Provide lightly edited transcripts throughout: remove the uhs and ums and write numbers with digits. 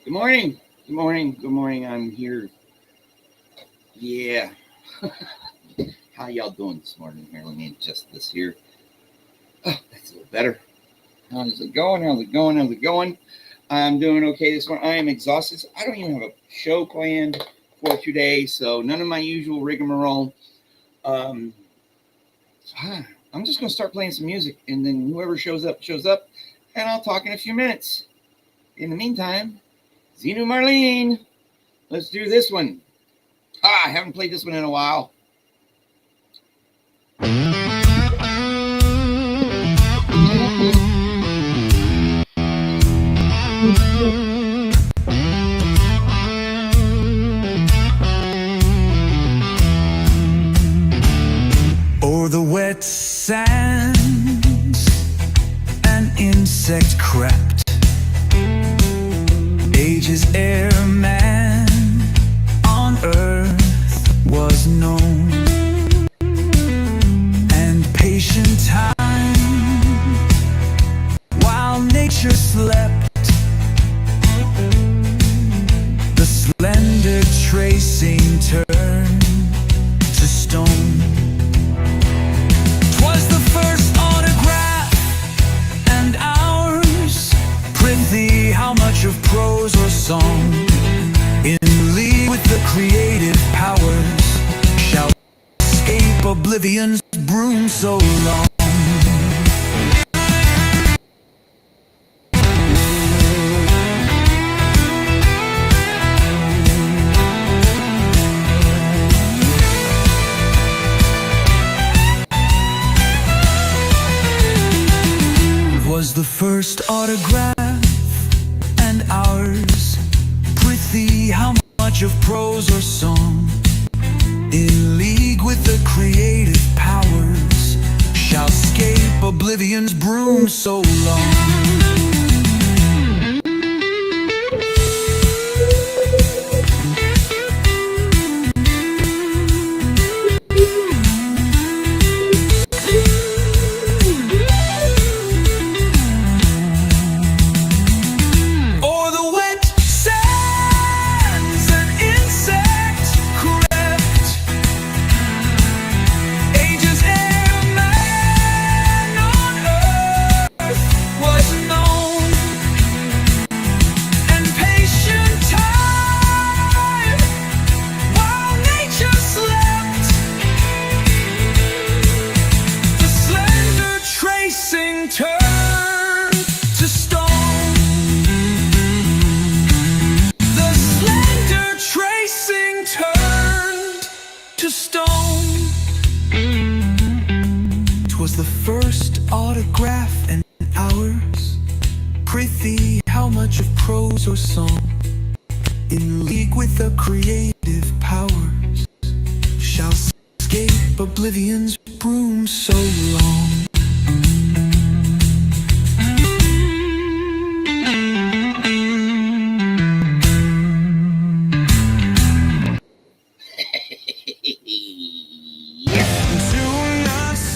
Good morning. Good morning. Good morning. I'm here. Yeah. How y'all doing this morning? Here, let me adjust this here. Oh, that's a little better. How's it going? How's it going? How's it going? I'm doing okay this morning. I am exhausted. I don't even have a show planned for today, so none of my usual rigmarole. Um, I'm just going to start playing some music, and then whoever shows up, and I'll talk in a few minutes. In the meantime, Zenu Marlene, let's do this one. I haven't played this one in a while. O'er the wet sands, an insect crept. Ages ere man on earth was known, and patient time, while nature slept, the slender tracing turned to stone. 'Twas the first autograph, and ours. Prithee, how much of prose or song, in league with the creative powers, shall escape oblivion's broom so long? Was the first autograph, and ours. Prithee, how much of prose or song, in league with the creative powers, shall escape oblivion's broom so long? Was the first autograph, and ours. Prithee, how much of prose or song, in league with the creative powers, shall escape oblivion's broom so long?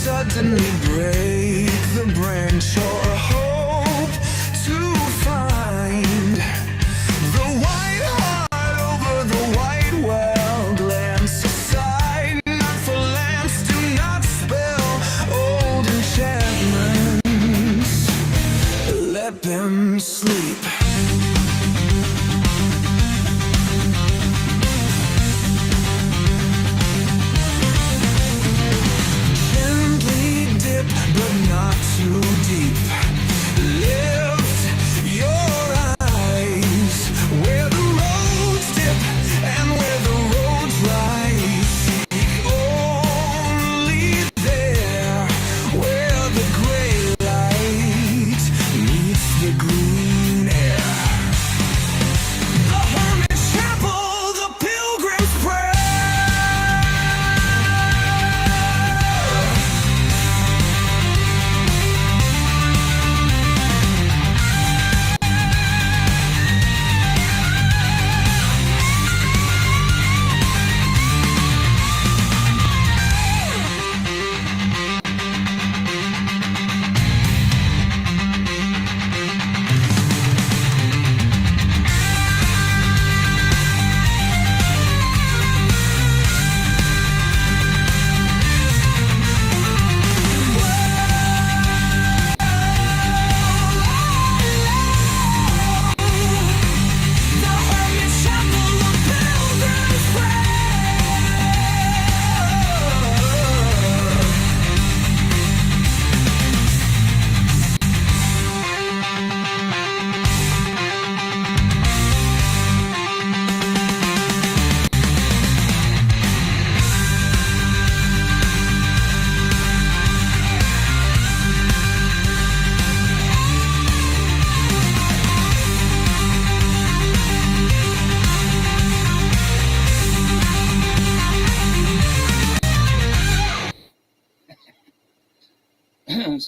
Suddenly break the branch or hope to find the white heart over the white well. Glance aside, not for lamps, do not spell old and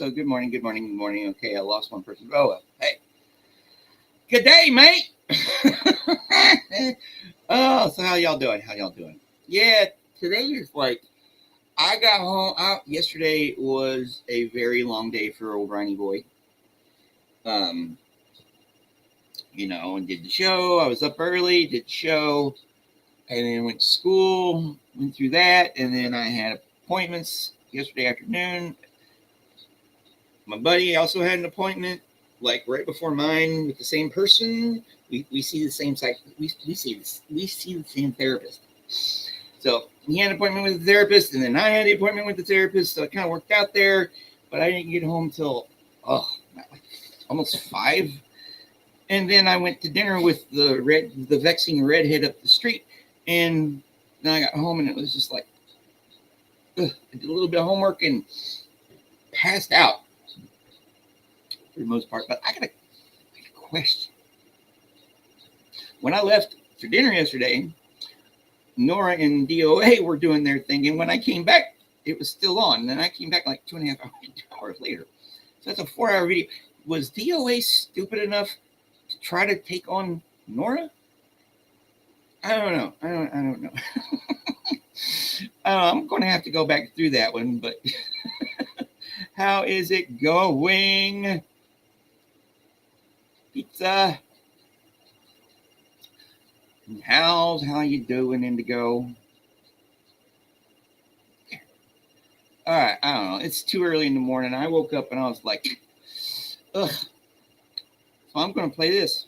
so-and-so. Good morning, good morning, good morning. Okay, I lost one person. Oh, well, hey. Good day, mate. Oh, so how y'all doing? How y'all doing? Yeah, today is like, I got home. Yesterday was a very long day for old Ronnie boy. And did the show. I was up early, did the show, and then went to school, went through that, and then I had appointments yesterday afternoon. My buddy also had an appointment, like right before mine, with the same person. We see the same we see the same therapist. So he had an appointment with the therapist, and then I had the appointment with the therapist. So it kind of worked out there, but I didn't get home till almost 5. And then I went to dinner with the vexing redhead up the street, and then I got home, and it was just like, I did a little bit of homework and passed out for the most part. But I got a question. When I left for dinner yesterday, Nora and DOA were doing their thing, and when I came back, it was still on. And then I came back like 2.5 hours later. So that's a 4-hour video. Was DOA stupid enough to try to take on Nora? I don't know. I don't know. I'm going to have to go back through that one, but how is it going? Pizza. How you doing, Indigo? All right, I don't know. It's too early in the morning. I woke up and I was like, ugh. So I'm going to play this.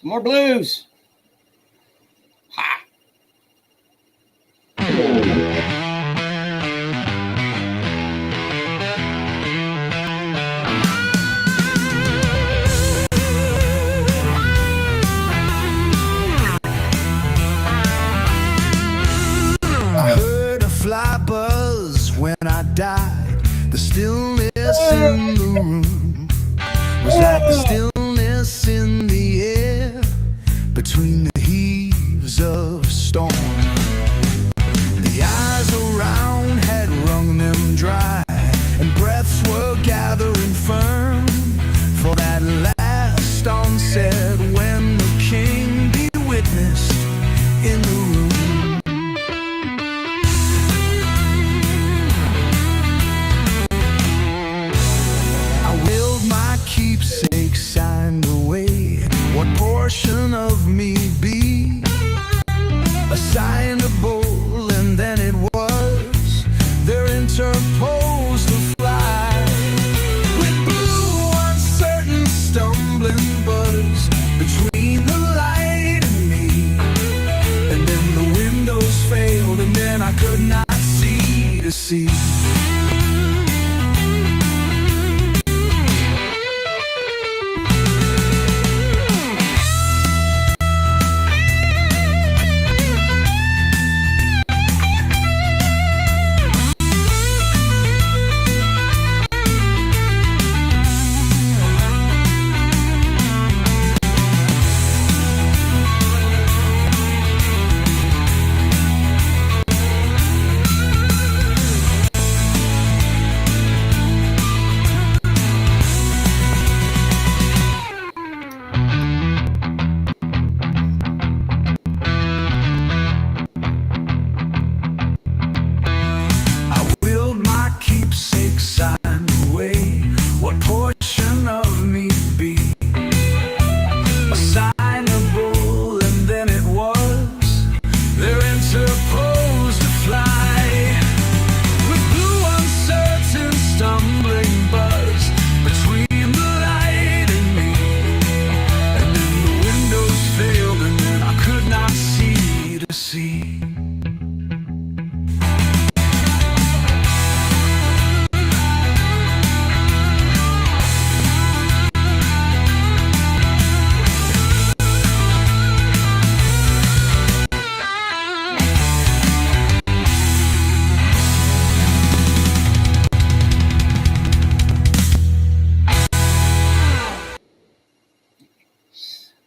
Some more blues. Ha. I heard a fly buzz when I died. The stillness in the room was like the stillness in the air between the heaves of storm. The eyes around had wrung them dry, and breaths were gathering firm for that last onset when the king be witnessed in the room. Keepsake signed away. What portion of me be assignable? And then it was there interposed the fly with blue uncertain stumbling buzz between the light and me. And then the windows failed, and then I could not see to see.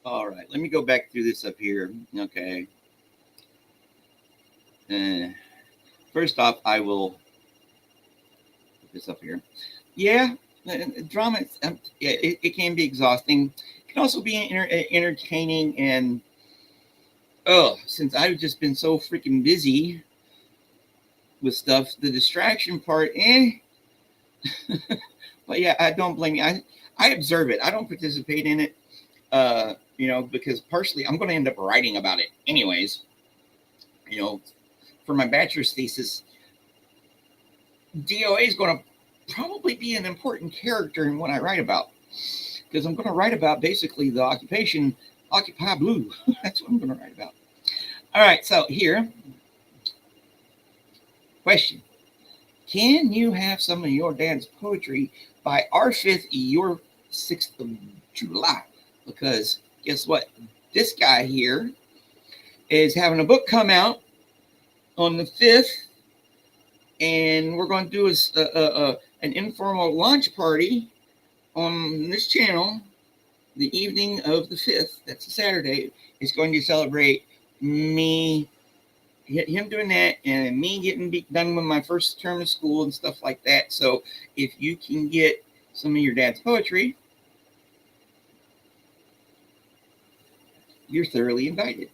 All right, let me go back through this up here. Okay. First off, I will put this up here. Yeah, drama, it can be exhausting. It can also be entertaining. And, since I've just been so freaking busy with stuff, the distraction part, But yeah, I don't blame you. I observe it. I don't participate in it, because partially I'm going to end up writing about it anyways. For my bachelor's thesis, DOA is going to probably be an important character in what I write about, because I'm going to write about basically the occupation Occupy Blue. That's what I'm going to write about. All right, so here, question. Can you have some of your dad's poetry by our 5th, your 6th of July? Because guess what? This guy here is having a book come out on the 5th, and we're going to do an informal launch party on this channel the evening of the 5th. That's a Saturday. It's going to celebrate him doing that and me getting done with my first term of school and stuff like that. So if you can get some of your dad's poetry, you're thoroughly invited.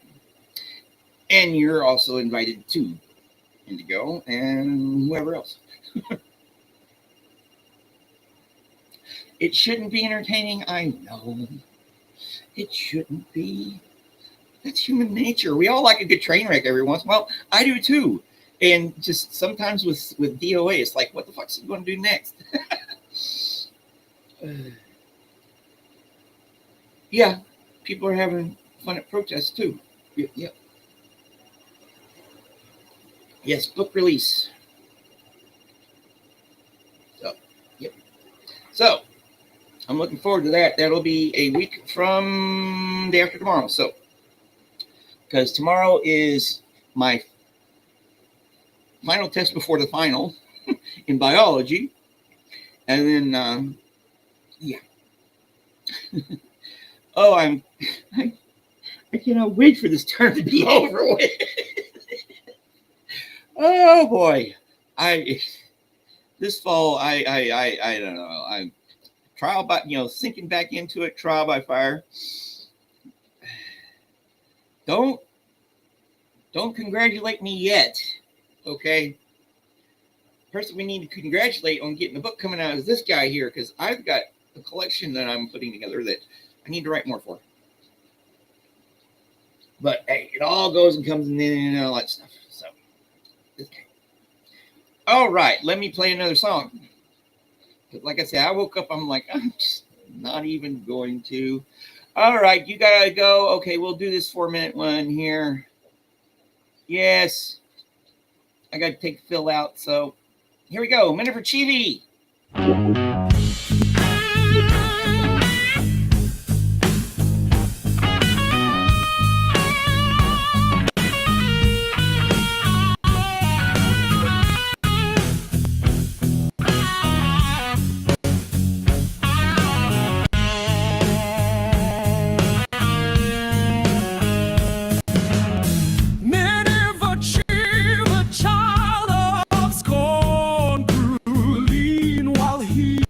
And you're also invited to Indigo and whoever else. It shouldn't be entertaining. I know. It shouldn't be. That's human nature. We all like a good train wreck every once in a while. I do too. And just sometimes with DOA, it's like, what the fuck's he going to do next? Yeah, people are having fun at protests too. Yep. Yes, book release. So, I'm looking forward to that. That'll be a week from day after tomorrow. So, because tomorrow is my final test before the final in biology. And then, yeah. I cannot wait for this term to be over with. Oh boy. This fall, I don't know. I'm trial by, sinking back into it, trial by fire. Don't congratulate me yet, okay? Person we need to congratulate on getting the book coming out is this guy here, because I've got a collection that I'm putting together that I need to write more for. But hey, it all goes and comes and all that stuff. So, okay. All right, let me play another song. Like I said, I woke up, I'm like, I'm just not even going to. All right, you gotta go. Okay, we'll do this 4-minute one here. Yes. I gotta take Phil out, so here we go. Minute for Chibi. Child of scorn grew lean while he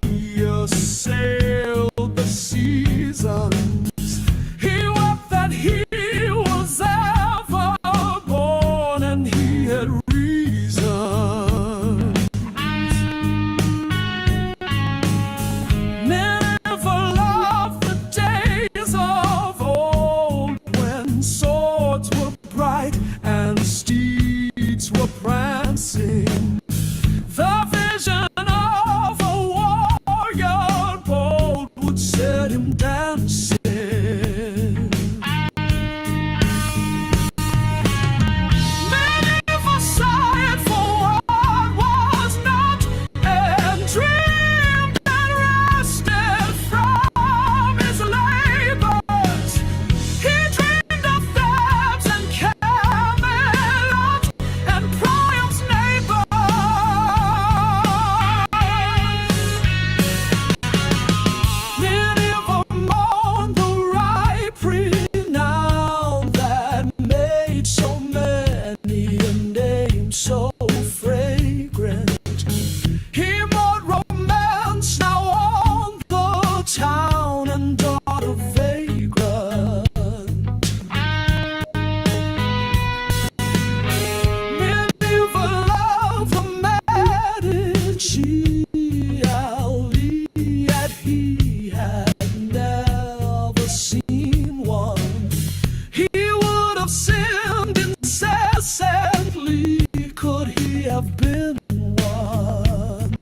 he had never seen one. He would have sinned incessantly, could he have been one.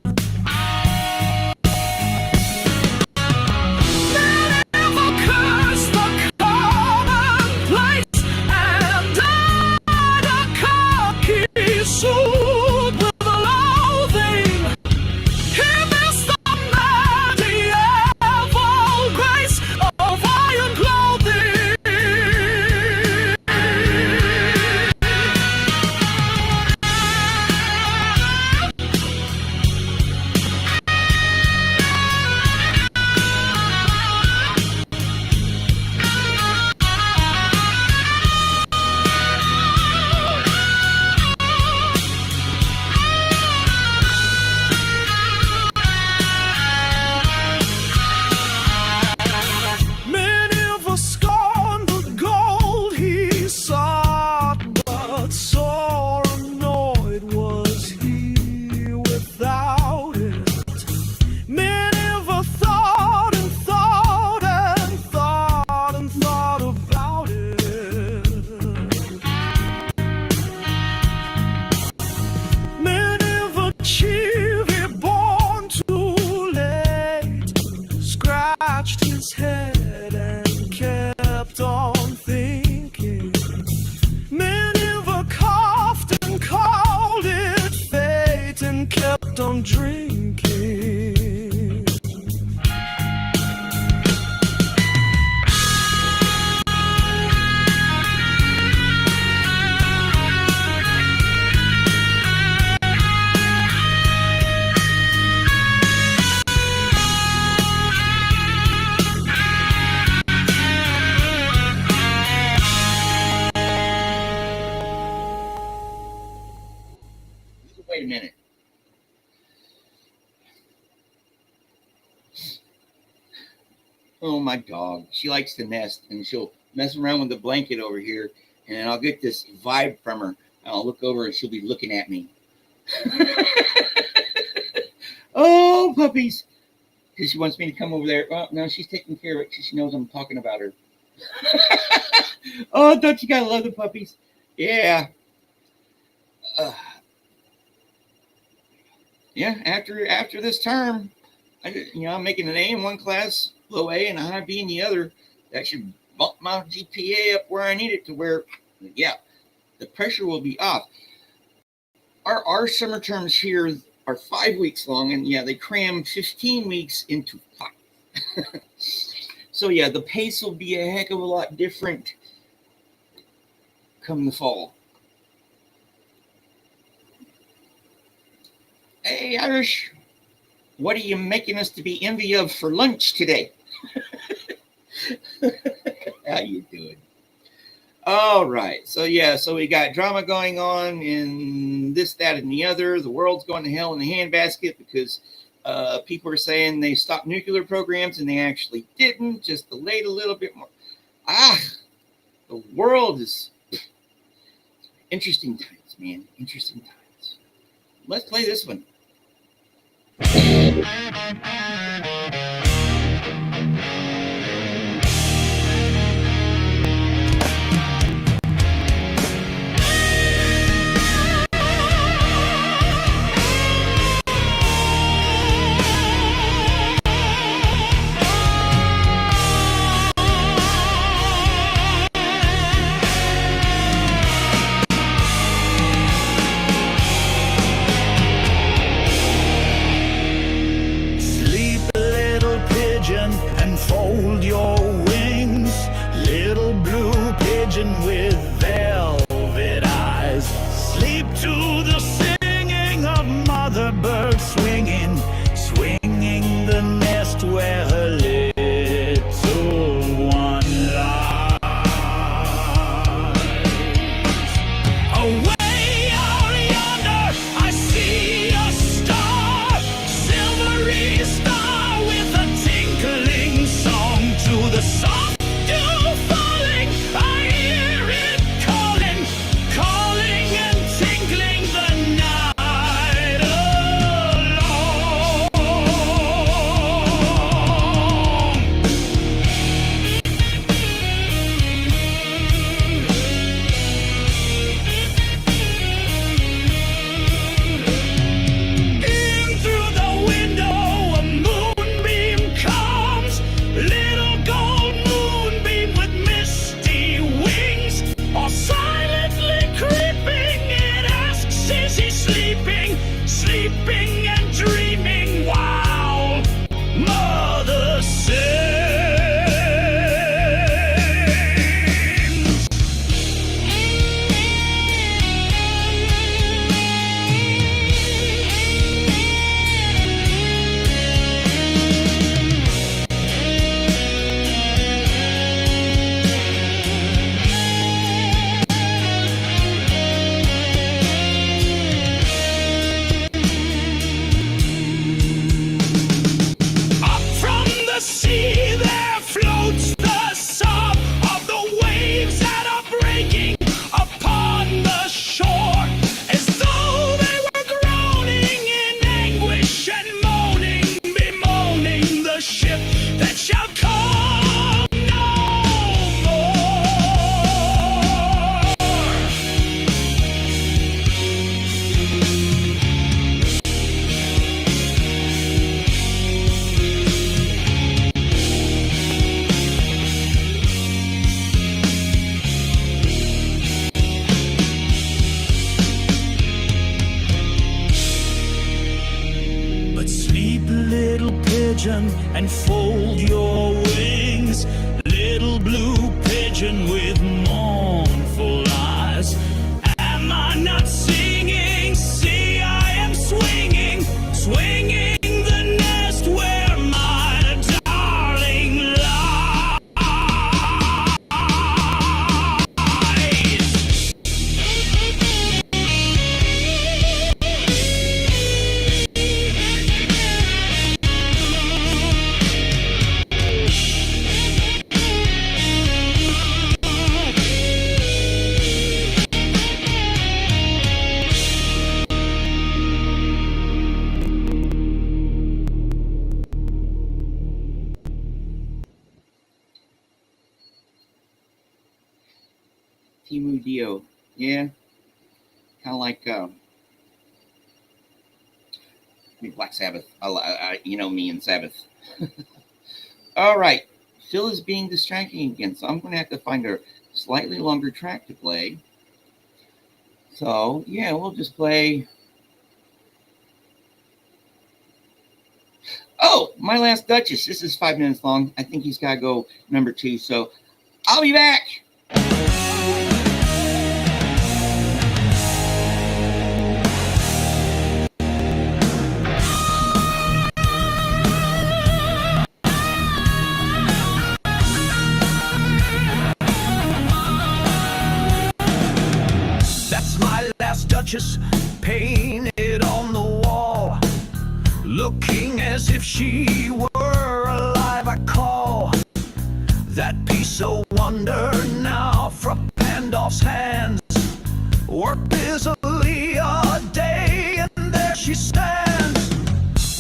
Never cursed the commonplace and died a cocky suit with loathing. He missed the medieval grace of iron clothing. Many of us scorned the gold he sought, but sore annoyed was he without it. Many of us thought and thought and thought and thought about it. Many of a chivy born too late scratched his head and kept on thinking. Many of a coughed and called it fate and kept on drinking. Wait a minute. Oh, my dog. She likes to nest, and she'll mess around with the blanket over here, and I'll get this vibe from her. And I'll look over, and she'll be looking at me. Oh, puppies. Because she wants me to come over there. Well, no, she's taking care of it because she knows I'm talking about her. Oh, don't you gotta love the puppies? Yeah. Yeah, after this term, I'm making an A in one class, low A, and a high B in the other. That should bump my GPA up where I need it to where, yeah, the pressure will be off. Our summer terms here are 5 weeks long, and yeah, they cram 15 weeks into 5. So yeah, the pace will be a heck of a lot different come the fall. Hey, Irish, what are you making us to be envy of for lunch today? How you doing? All right. So we got drama going on in this, that, and the other. The world's going to hell in a handbasket because people are saying they stopped nuclear programs and they actually didn't, just delayed a little bit more. The world is interesting times, man. Interesting times. Let's play this one. Fold your wings, little blue pigeon with velvet eyes. Sleep to the singing of mother bird swinging the nest where her little one lies. Away out yonder, I see a star, silvery star with a tinkling song to the soft dew falling. I hear it calling, calling and tinkling the night along. a ship that shall come no more. But sleep, little pigeon, and fold your wings. Little blue pigeon with mournful eyes. Am I not singing? See, I am swinging, swinging the nest where my darling lies. Timu Dio. Yeah. Kind of like Black Sabbath. You know me and Sabbath. All right. Phil is being distracting again, so I'm going to have to find a slightly longer track to play. So, yeah, we'll just play. Oh, My Last Duchess. This is 5 minutes long. I think he's got to go number 2, so I'll be back. Duchess painted on the wall, looking as if she were alive. I call that piece of wonder now from Pandolf's hands. Work busily a day, and there she stands.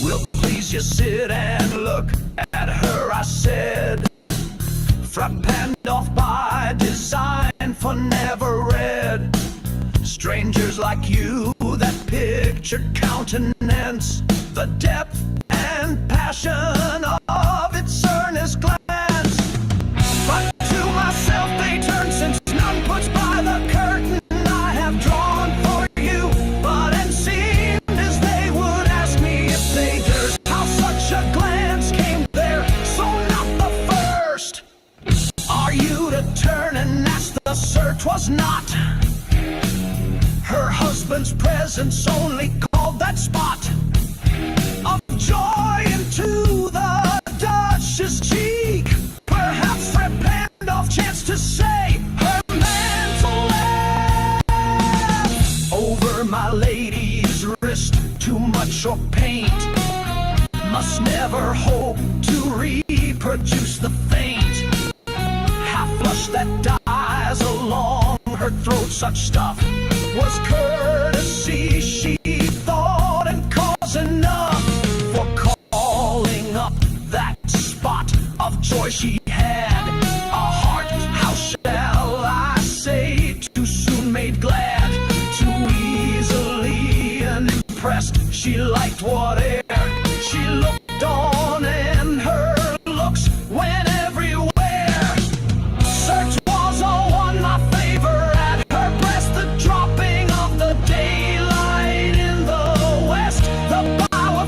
Will please you sit and look at her, I said. From Pandolf by design, for never read. Strangers like you, that pictured countenance, the depth and passion of its earnest glance. But to myself they turn, since none puts by the curtain I have drawn for you. But it seemed as they would ask me if they durst, how such a glance came there, so not the first. Are you to turn and ask the sir? 'Twas not her husband's presence only called that spot of joy into the Duchess' cheek. Perhaps Fred Pandolf chanced to say her mantle laughed over my lady's wrist. Too much or paint must never hope to reproduce the faint half blush that dies along her throat. Such stuff was courtesy, she thought, and cause enough for calling up that spot of joy she had. A heart, how shall I say, too soon made glad, too easily impressed. She liked whatever she looked on, and her looks went everywhere. Search was a one, my favor.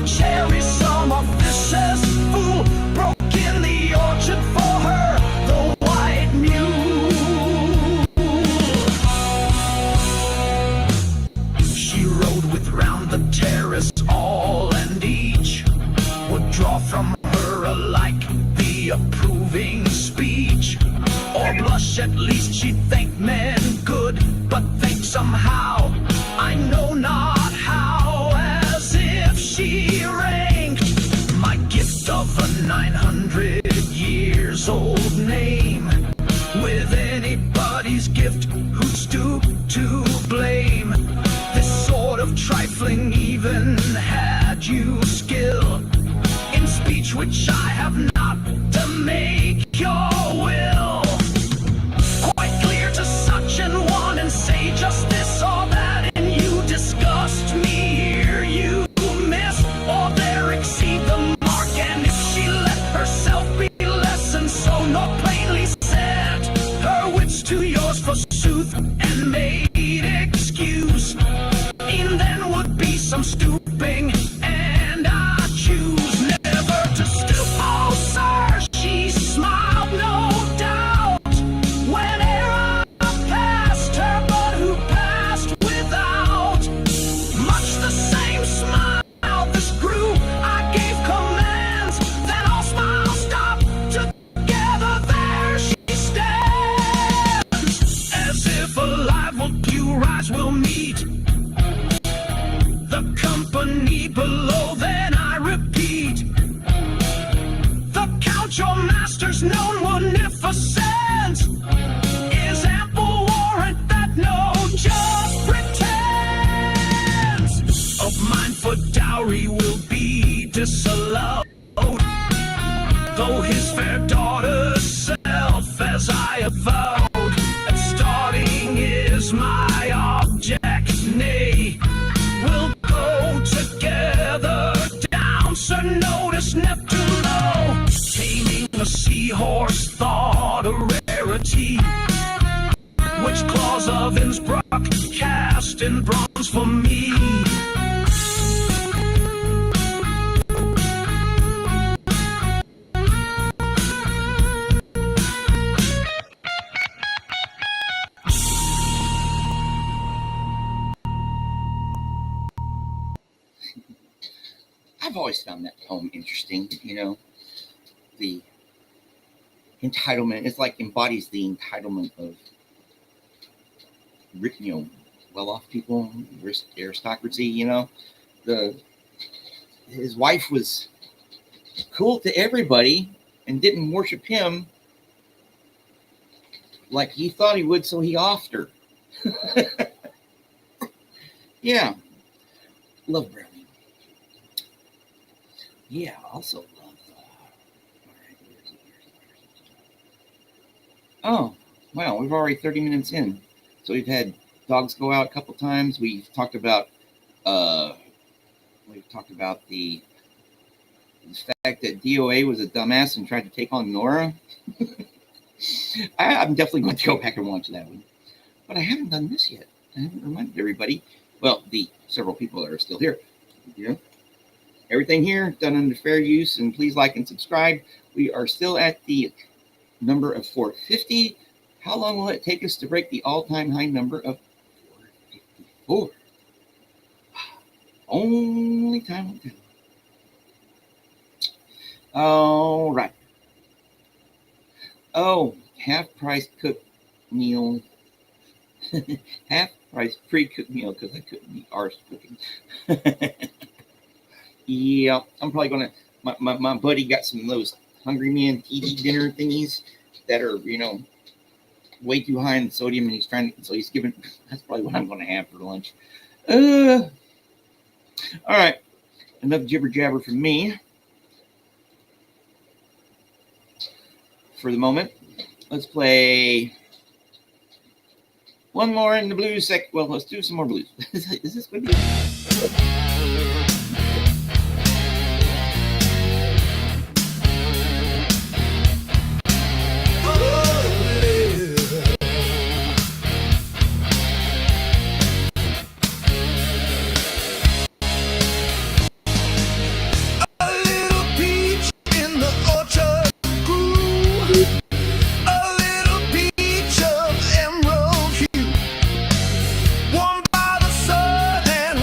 Cherry summer vicious fool broke in the orchard for her, the white mule. She rode with round the terrace all, and each would draw from her alike the approving speech, or blush. At least she'd think men good, but think somehow, I know not how, as if she ranked my gift of a 900 years old name with anybody's gift who'd stoop to blame. This sort of trifling even had you skill in speech which I I have not to make your will quite clear to such an one, and say just this or that, and you disgust me. Here you miss or there exceed the mark, and if she let herself be less and so not plainly said her wits to yours forsooth, and made excuse, e'en then would be some stooping, and I choose never to stoop. Oh, sir, she smiled, no doubt, whene'er I passed her, but who passed without much the same smile? This grew, I gave commands, then all smiles stopped together. There she stands, as if alive will you rise, will meet the company below. Then I repeat, the Count, your master's known munificence, is ample warrant that no just pretends of mine for dowry will be disallowed, though his fair daughter's self, as I avowed at starting, is my object. Nay, we'll go together down Sir Notice Neptune low, taming a seahorse thought a rarity, which claws of Innsbruck cast in bronze for me. I've always found that poem interesting. You know, the entitlement, it's like embodies the entitlement of, you know, well-off people, aristocracy. You know, his wife was cool to everybody and didn't worship him like he thought he would, so he offed her. Yeah, love Browning. Yeah, also love. Oh, wow, we've already 30 minutes in. So we've had dogs go out a couple times. We've talked about the fact that DOA was a dumbass and tried to take on Nora. I'm definitely going to go back and watch that one. But I haven't done this yet. I haven't reminded everybody. Well, the several people that are still here. You know, everything here done under fair use, and please like and subscribe. We are still at the number of 450. How long will it take us to break the all-time high number of 454? Only time will tell. All right. Oh, half-price cooked meal. Half-price pre-cooked meal because I couldn't be arse cooking. Yeah, I'm probably going to, my buddy got some of those Hungry Man TV dinner thingies that are, you know, way too high in sodium, and he's giving, that's probably what I'm going to have for lunch. All right, enough jibber jabber from me for the moment. Let's play one more in the blues well, let's do some more blues. Is this going to be? Warmed by the sun and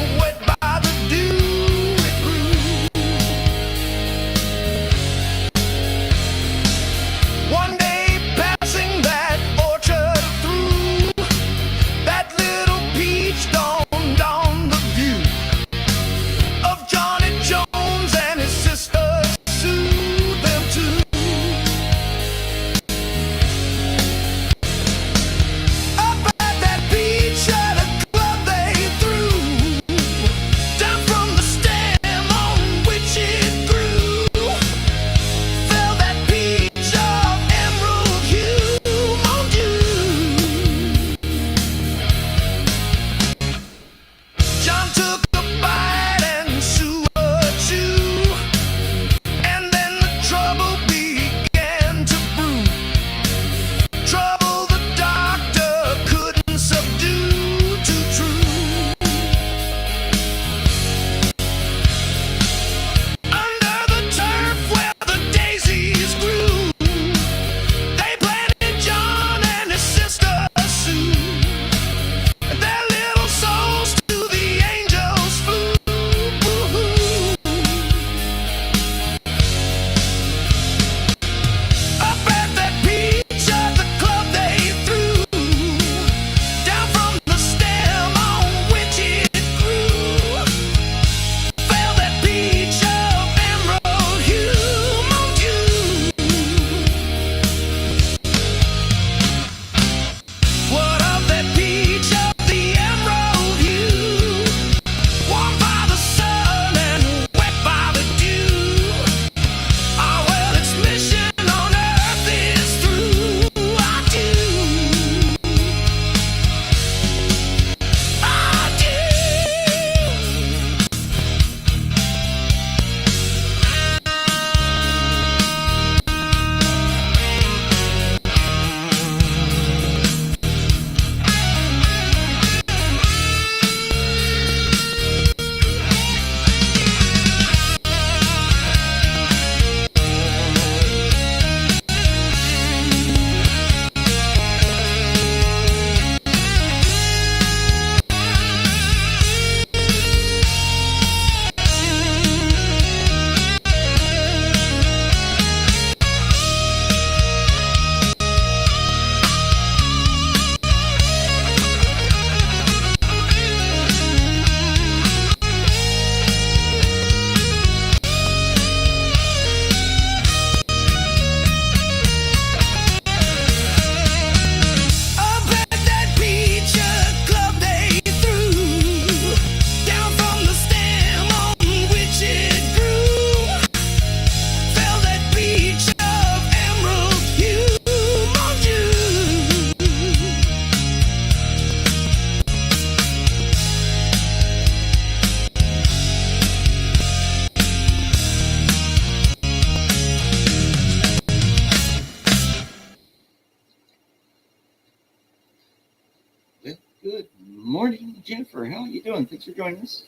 morning, Jennifer. How are you doing? Thanks for joining us.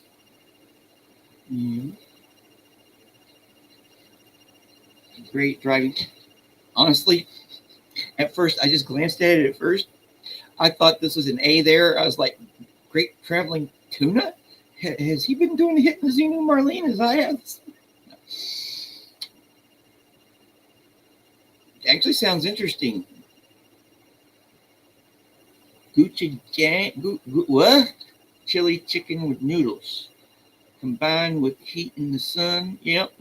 Great driving. Honestly, at first, I just glanced at it at first. I thought this was an A there. I was like, great traveling tuna? Has he been doing the hit in the Xenu Marlene as I have? Actually sounds interesting. What? Chili chicken with noodles. Combined with heat in the sun. Yep.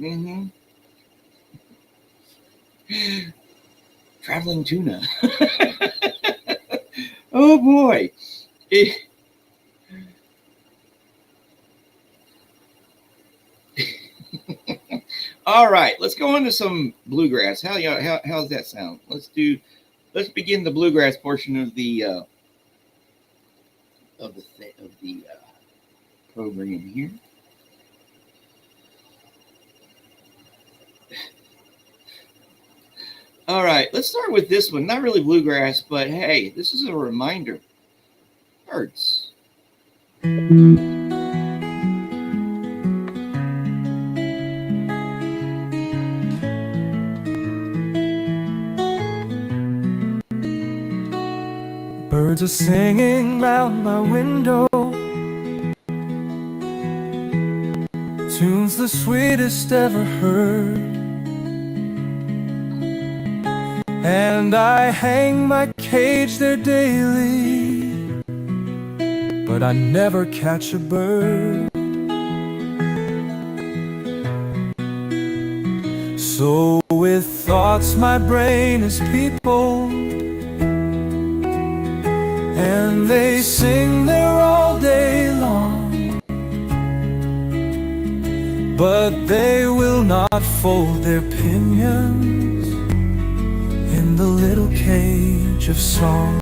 Traveling tuna. Oh boy. All right, let's go into some bluegrass. How's that sound? Let's begin the bluegrass portion of the program here. All right, let's start with this one. Not really bluegrass, but hey, this is a reminder. Birds. Birds are singing round my window, tunes the sweetest ever heard, and I hang my cage there daily, but I never catch a bird. So with thoughts my brain is peopled, and they sing there all day long, but they will not fold their pinions in the little cage of song.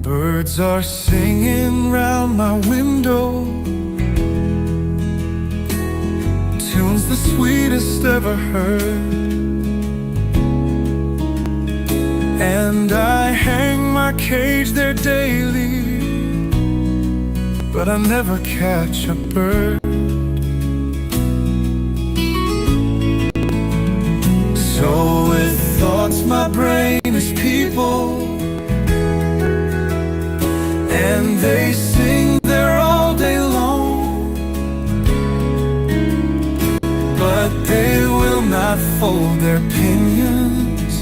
Birds are singing round my window, tunes the sweetest ever heard, and I hang my cage there daily, but I never catch a bird. So with thoughts my brain is peopled, and they sing there all day long, but they will not fold their pinions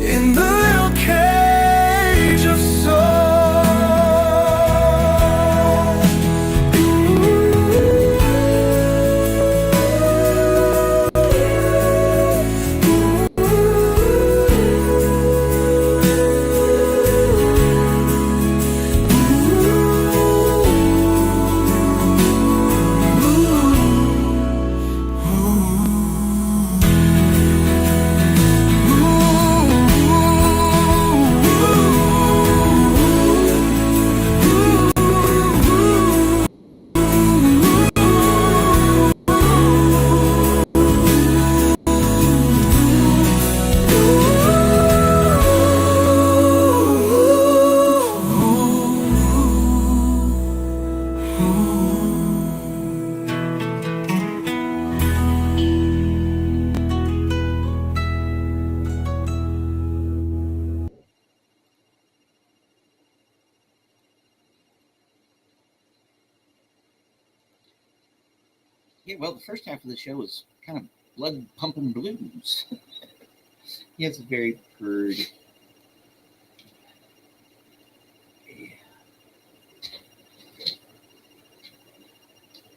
in the little cage of song. Yeah, well, the first half of the show was kind of blood pumping blues. He has a very purred.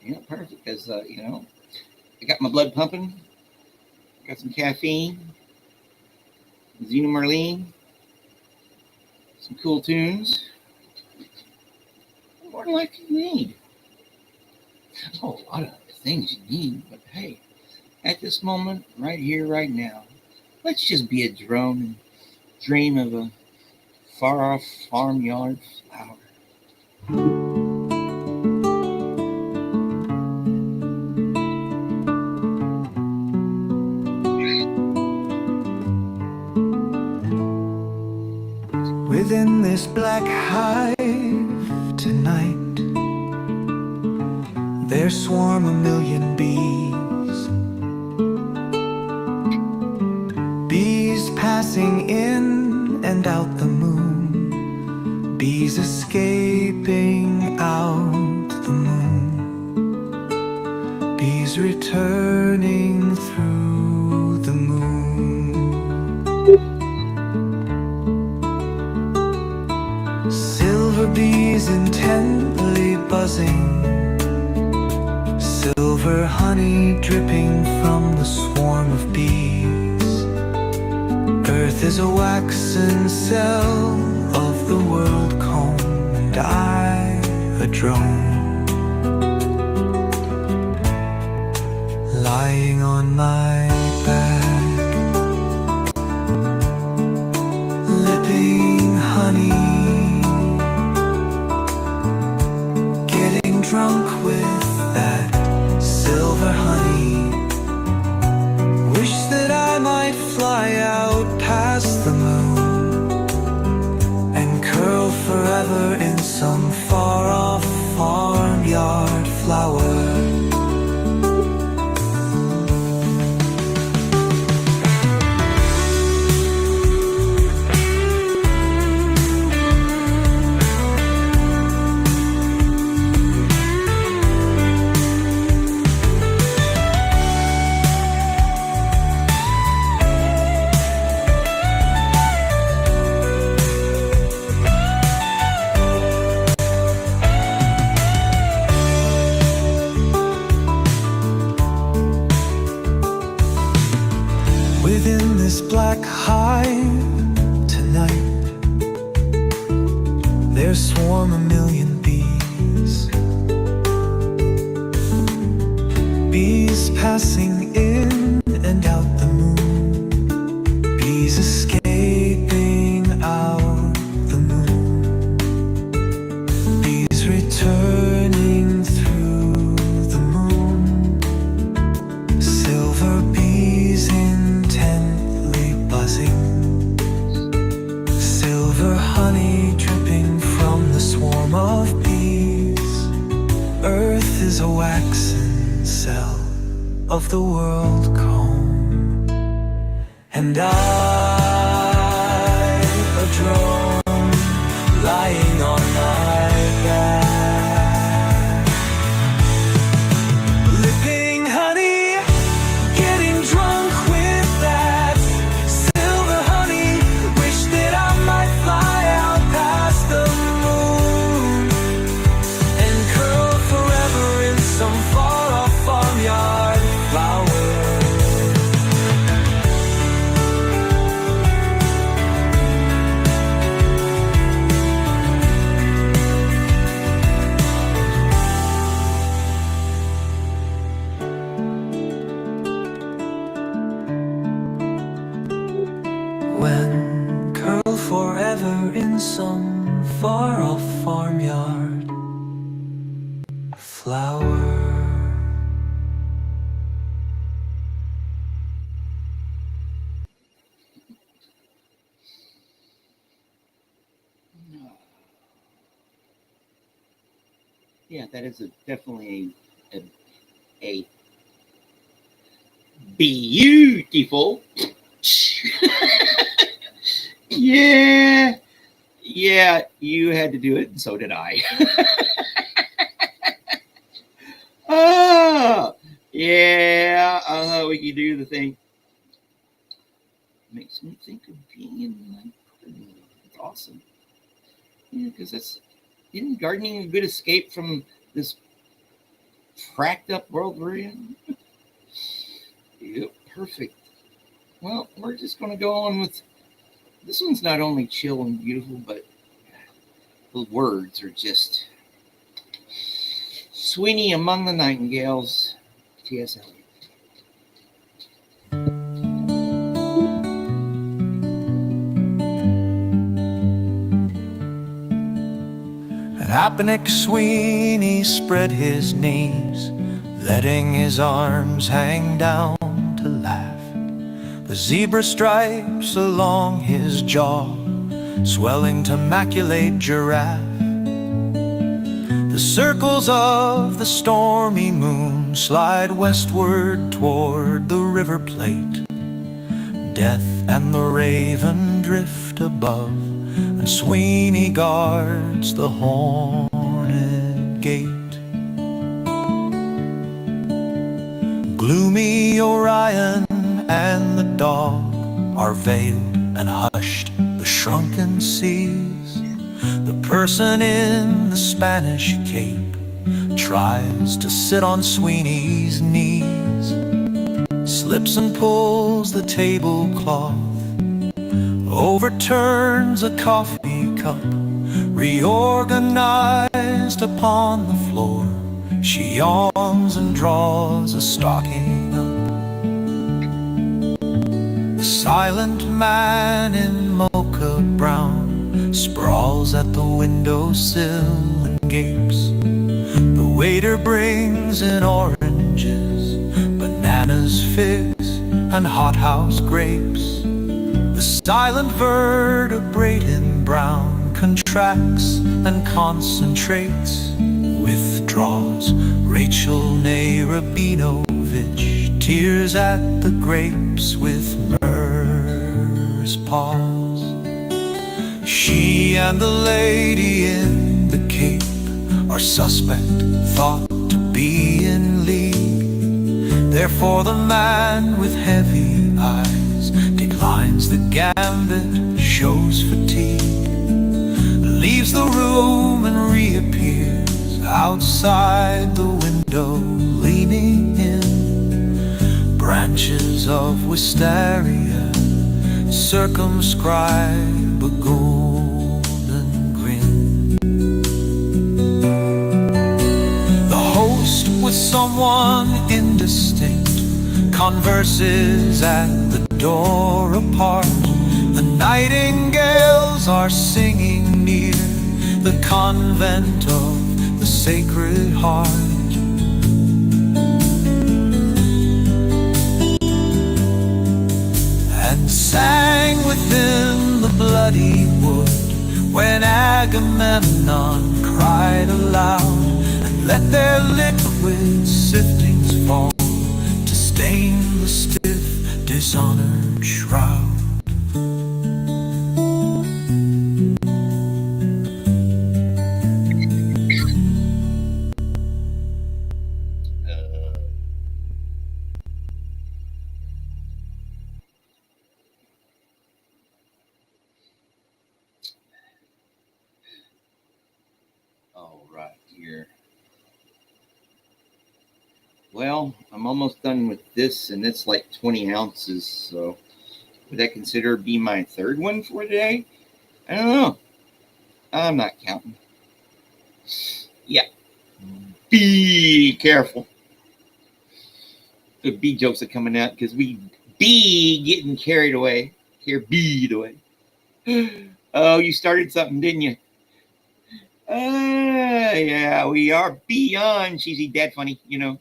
Yeah, perfect. Because I got my blood pumping. Got some caffeine, Xenomarlene, some cool tunes. What more life do you need? Oh, a lot of things you need, but hey, at this moment, right here, right now, let's just be a drone and dream of a far-off farmyard flower. Within this black hive tonight, there swarm a million bees. Bees passing in and out the moon. Bees escaping out the moon. Bees returning through the moon. Silver bees intently buzzing, silver honey dripping from the swarm of bees. Earth is a waxen cell of the world comb, and I a drone, lying on my back, lipping honey, drunk with that silver honey. Wish that I might fly out past the moon and curl forever in some far-off farmyard flower. Within this black hive tonight, there swarm a million bees. Bees passing in and out the moon. Bees escaping out the moon. Bees returning through the moon. Silver bees intently buzzing, silver honey dripping from the swarm of bees. Earth is a waxen cell of the world comb, and I a drone lying on my back, lipping honey, getting drunk with that silver honey. Wish that I might fly out past the moon and curl forever in some far-off farmyard flower. When curl forever in some far-off farmyard flower. Yeah, that is definitely a beautiful. Yeah, you had to do it, and so did I. Ah, Yeah, we could do the thing. Makes me think of being in like gardening. It's awesome. Yeah, because isn't gardening a good escape from this cracked up world we're in? Yep, perfect. Well, we're just gonna go on with this one's not only chill and beautiful, but the words are just Sweeney among the nightingales, T.S. Eliot. Apnick Sweeney spread his knees, letting his arms hang down to laugh. The zebra stripes along his jaw, swelling to maculate giraffe. The circles of the stormy moon slide westward toward the river plate. Death and the raven drift above, and Sweeney guards the horned gate. Gloomy Orion and the dog are veiled and hushed the shrunken seas. The person in the Spanish cape tries to sit on Sweeney's knees, slips and pulls the tablecloth, overturns a coffee cup, reorganized upon the floor. She yawns and draws a stocking up. The silent man in mocha brown sprawls at the windowsill and gapes. The waiter brings in oranges, bananas, figs, and hothouse grapes. The silent vertebrate in brown contracts and concentrates, withdraws. Rachel Rabinovich tears at the grapes with myrrh's paws. She and the lady in the cape are suspect, thought to be in league. Therefore the man with heavy eyes declines the gambit, shows fatigue, leaves the room and reappears outside the window, leaning in. Branches of wisteria circumscribe a golden grin. The host with someone indistinct converses at the door apart. The nightingales are singing near the convent of the Sacred Heart. And sang within the bloody wood when Agamemnon cried aloud and let their liquid siftings fall to stain the stiff, dishonored shroud. All right, here. Well, I'm almost done with this, and it's like 20 ounces, so would I consider be my third one for today? I don't know. I'm not counting. Yeah. Be careful. The bee jokes are coming out because we be getting carried away. Here, beat away. Oh, you started something, didn't you? Yeah, we are beyond cheesy dad funny, you know.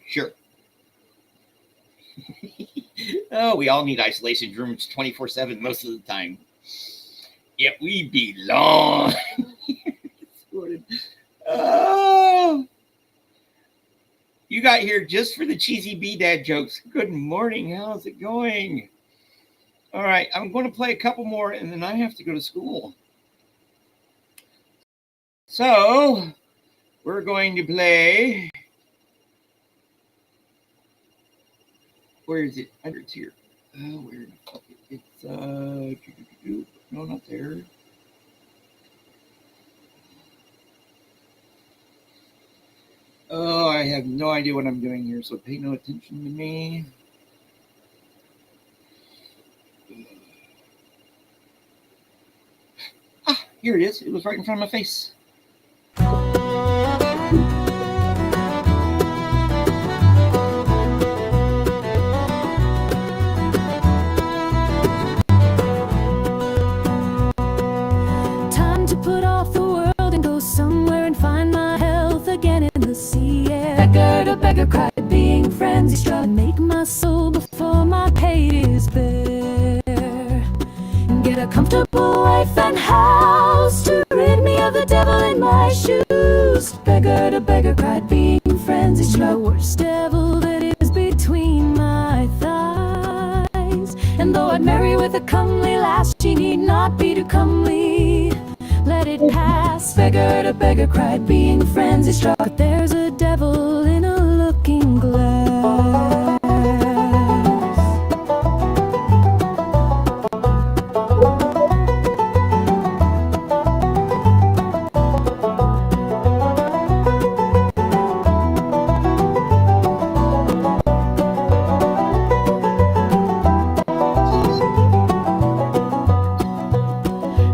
Sure. Oh, we all need isolation rooms 24/7 most of the time. Yeah, we belong. Oh, you got here just for the cheesy bee dad jokes. Good morning. How's it going? All right, I'm going to play a couple more, and then I have to go to school. So we're going to play. Where is it? It's here. Where the fuck is it? It's no, not there. Oh, I have no idea what I'm doing here, so pay no attention to me. Ah, here it is. It was right in front of my face. Time to put off the world and go somewhere and find my health again in the sea air. Beggar to beggar cried, being friends, he's trying to make my soul before my pate is bare. Get a comfortable wife and house to rid me of the devil in my shoes. Beggar to beggar cried, being friends, he's the worst devil that is between my thighs. And though I'd marry with a comely lass, she need not be too comely. Let it pass. Beggar to beggar cried, being friends is struck. But there's a devil in a looking glass.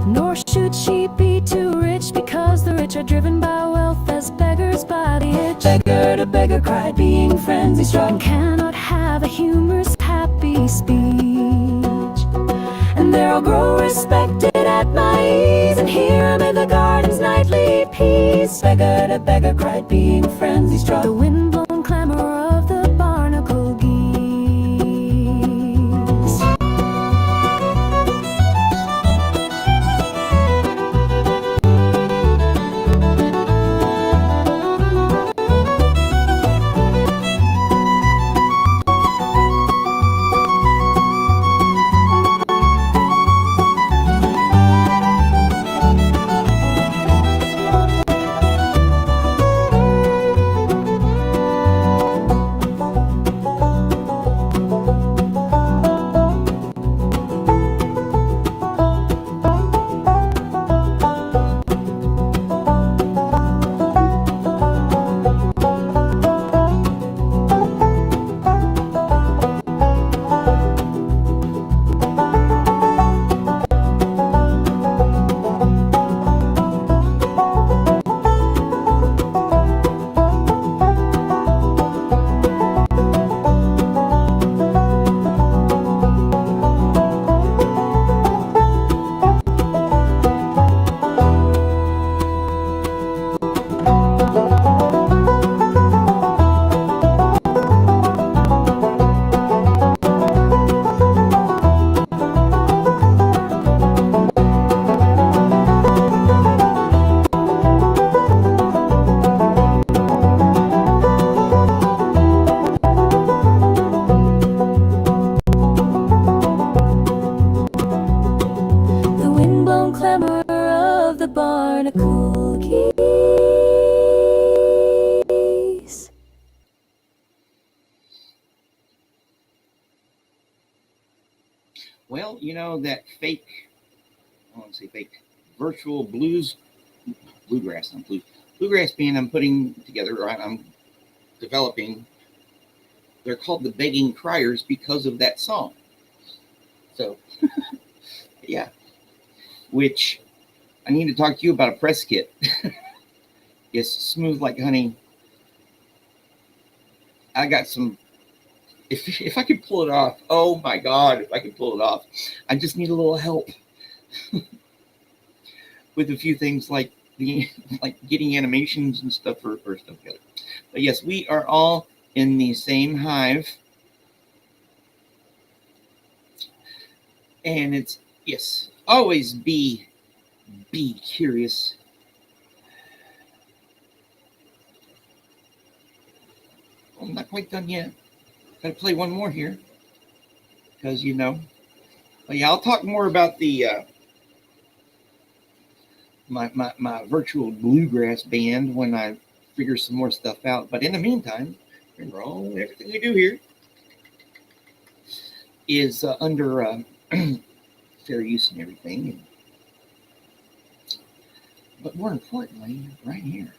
Nor should she be too rich, because the rich are driven by wealth as beggars by the itch. Beggar to beggar cried, being friends he struck, and cannot have a humorous happy speech. And there I'll grow respected at my ease, and here amid the garden's nightly peace. Beggar to beggar cried, being friends he struck, the wind-blown clamor of the barnacle geese. The wind-blown clamor of the barnacle geese. Well, you know, that fake, I won't say fake, virtual bluegrass band I'm putting together, or I'm developing, they're called the Begging Criers because of that song. So, yeah, which I need to talk to you about a press kit. It's smooth like honey. I got some, if I could pull it off, oh my God, if I could pull it off. I just need a little help with a few things like getting animations and stuff for stuff together. But yes, we are all in the same hive. And it's, yes, always be curious. I'm not quite done yet. Gotta play one more here. Because, you know. But yeah, I'll talk more about the my virtual bluegrass band when I figure some more stuff out. But in the meantime, remember, everything we do here is under fair use and everything. But more importantly, right here.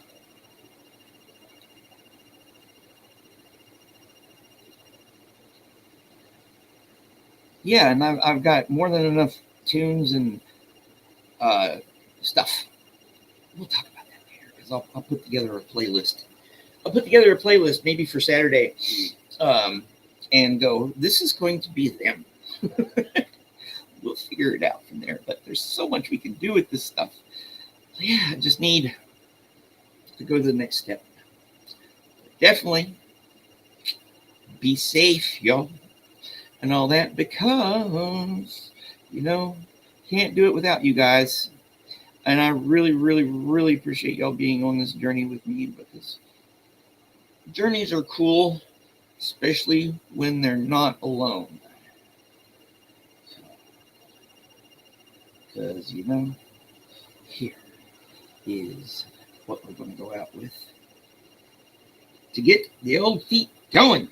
Yeah, and I've got more than enough tunes and stuff. We'll talk about that later because I'll put together a playlist. I'll put together a playlist maybe for Saturday and go, this is going to be them. We'll figure it out from there. But there's so much we can do with this stuff. So yeah, I just need to go to the next step. Definitely be safe, y'all. And all that, because can't do it without you guys. And I really, really, really appreciate y'all being on this journey with me, because journeys are cool, especially when they're not alone. Because here is what we're going to go out with to get the old feet going.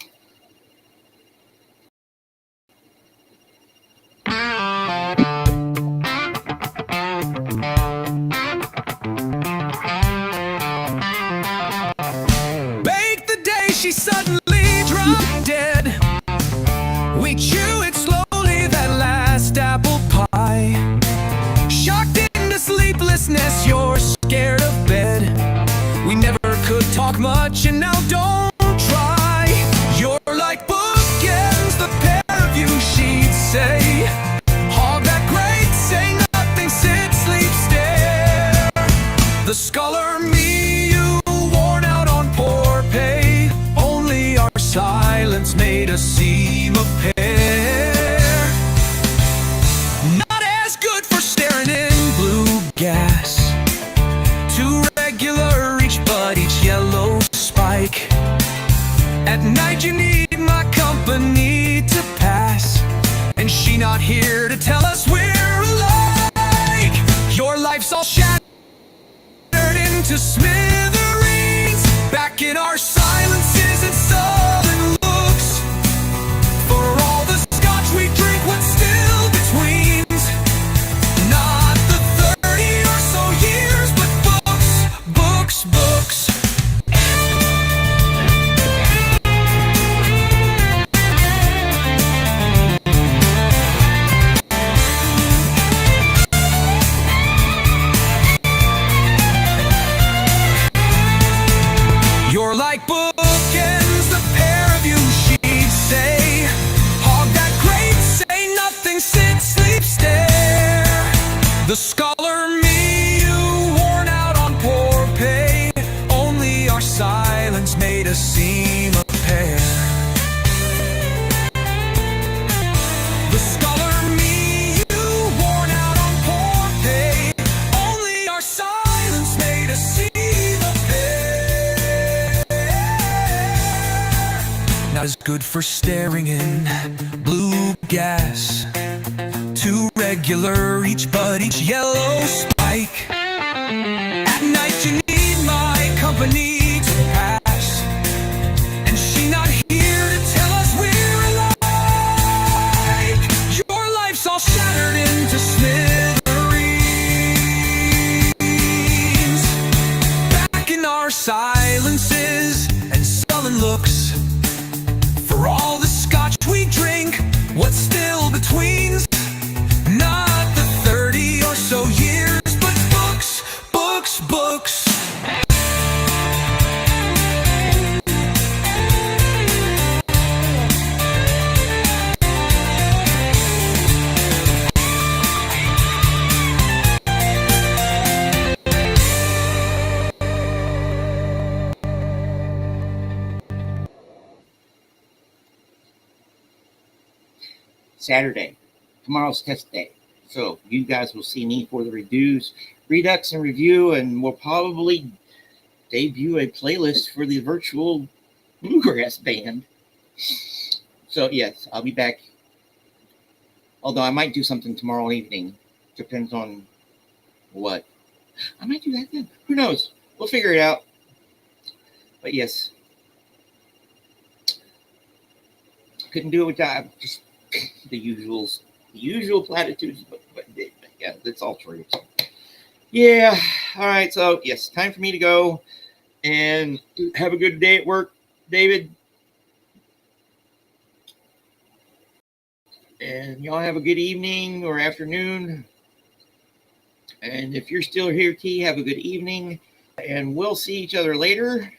She suddenly dropped dead. We chew it slowly, that last apple pie. Shocked into sleeplessness, you're scared of bed. We never could talk much, and now don't try. You're like bookends, the pair of you, she'd say. Hog that great, say nothing, sit, sleep, stare. The scholar me, you worn out on poor pay. Silence made us seem a pair. Not as good for staring in blue gas. Too regular each, but each yellow spike. At night you need my company to pass, and she not here to tell us we're alike. Your life's all shattered into smithereens. Back in our silences and sullen looks. For all the scotch we drink, what's still betweens? Not the 30 or so years, but books, books. You're like bookends, the pair of you, she'd say. Hog that great, say nothing, sit, sleep, stare. The scholar me, you worn out on poor pay. Only our silence made us seem a pair. The scholar me, you worn out on poor pay. Only our silence made us seem a pair. Not as good for staring in blue gas. Too regular each, but each yellow spike. At night you need my company to pass, and she not here to tell us we're alike. Your life's all shattered into smithereens. Back in our silences and sullen looks. For all the scotch we drink, what's still betweens? Not the 30 or so years, but books, books, books. Saturday, tomorrow's test day. So you guys will see me for the redux and review, and we'll probably debut a playlist for the virtual bluegrass band. So yes, I'll be back. Although I might do something tomorrow evening. Depends on what. I might do that then. Who knows? We'll figure it out. But yes, couldn't do it without just the usual platitudes. But yeah, that's all true. So, yeah. All right. So yes, time for me to go and have a good day at work, David. And y'all have a good evening or afternoon. And if you're still here, T, have a good evening. And we'll see each other later.